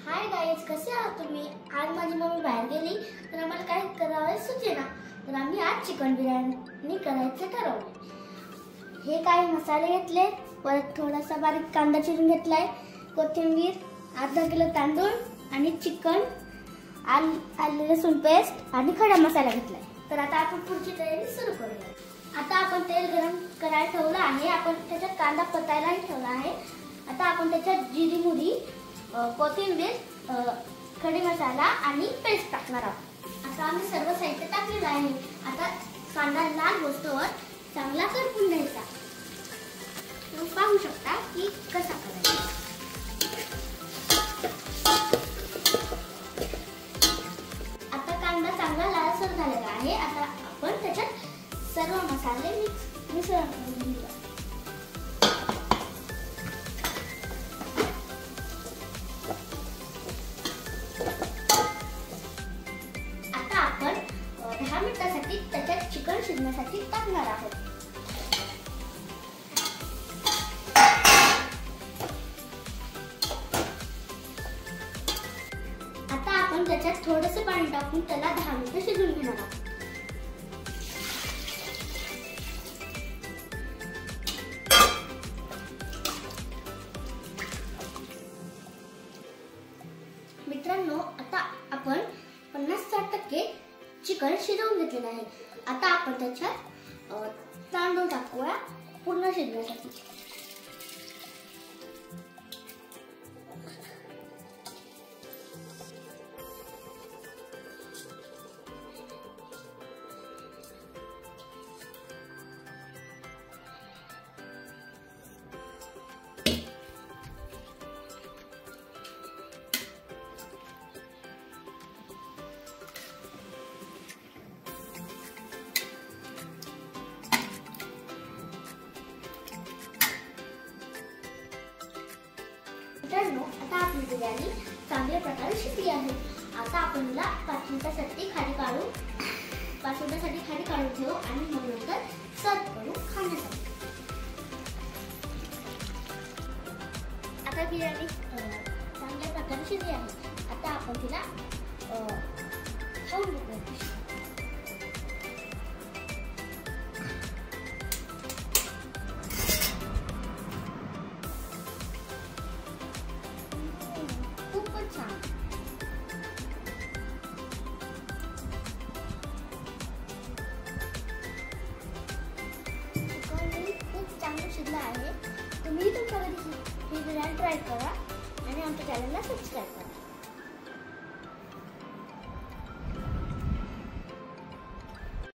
Hi guys, कसे आहात तुम्ही? आज माझी मम्मी बाहेर गेली तर आम्हाला काय करावे सुचेना, तर आम्ही आज चिकन बिर्याणी करायचं ठरवलं. हे काही मसाले घेतले, परत थोडासा बारीक कांदा चिरून घेतलाय, कोथिंबीर, अर्धा किलो तांदूळ आणि चिकन, आले लसूण पेस्ट आणि खडा मसाला घेतलाय. तर आता आपण पुढची तयारी सुरू करूया. आता आपण तेल गरम करायला ठेवलं आहे. आपण त्याच्यात कांदा परतायलाही ठेवला आहे. आता आपण त्याच्यात जिरी मोहरी, कोथिंबीर, खडे मसाला आणि पेस्ट टाकणार आहोत. आता आम्ही सर्व साहित्य टाकलेलं आहे. आता कांदा लाल होईस्तोवर चांगला करपून घ्यायचा. तुम्ही पाहू शकता की कसा करायचा. आता कांदा चांगला लालसर झालेला आहे. आता आपण त्याच्यात सर्व मसाले मिश्रण करून घेऊया. आता आपण 10 मिनिटांसाठी त्याच्यात चिकन शिजण्यासाठी टाकणार आहोत. आता आपण त्याच्यात थोडेसे पाणी टाकून त्याला 10 मिनिटे शिजवून घेणार आहोत. मित्रांनो, आता आपण 50-60% चिकन शिजवून घेतलेलं आहे. आता आपण त्याच्यात तांदूळ टाकूया पूर्ण शिजण्यासाठी. मित्रांनो, आता आपली बिर्याणी चांगल्या प्रकारे शिजली आहे. आता आपण हिला 5 मिनिटांसाठी खाली काढून ठेवू आणि मग नंतर सर्व करू खाण्यासाठी. आता बिर्याणी चांगल्या प्रकारे शिजली आहे. आता आपण तिला खाऊन घेऊ. खूपच छान. चिकन खूप चांगलं शिजलं आहे. तुम्ही तुमच्या घरी ही बिर्याणी ट्राय करा आणि आमच्या चॅनलला सबस्क्राईब करा.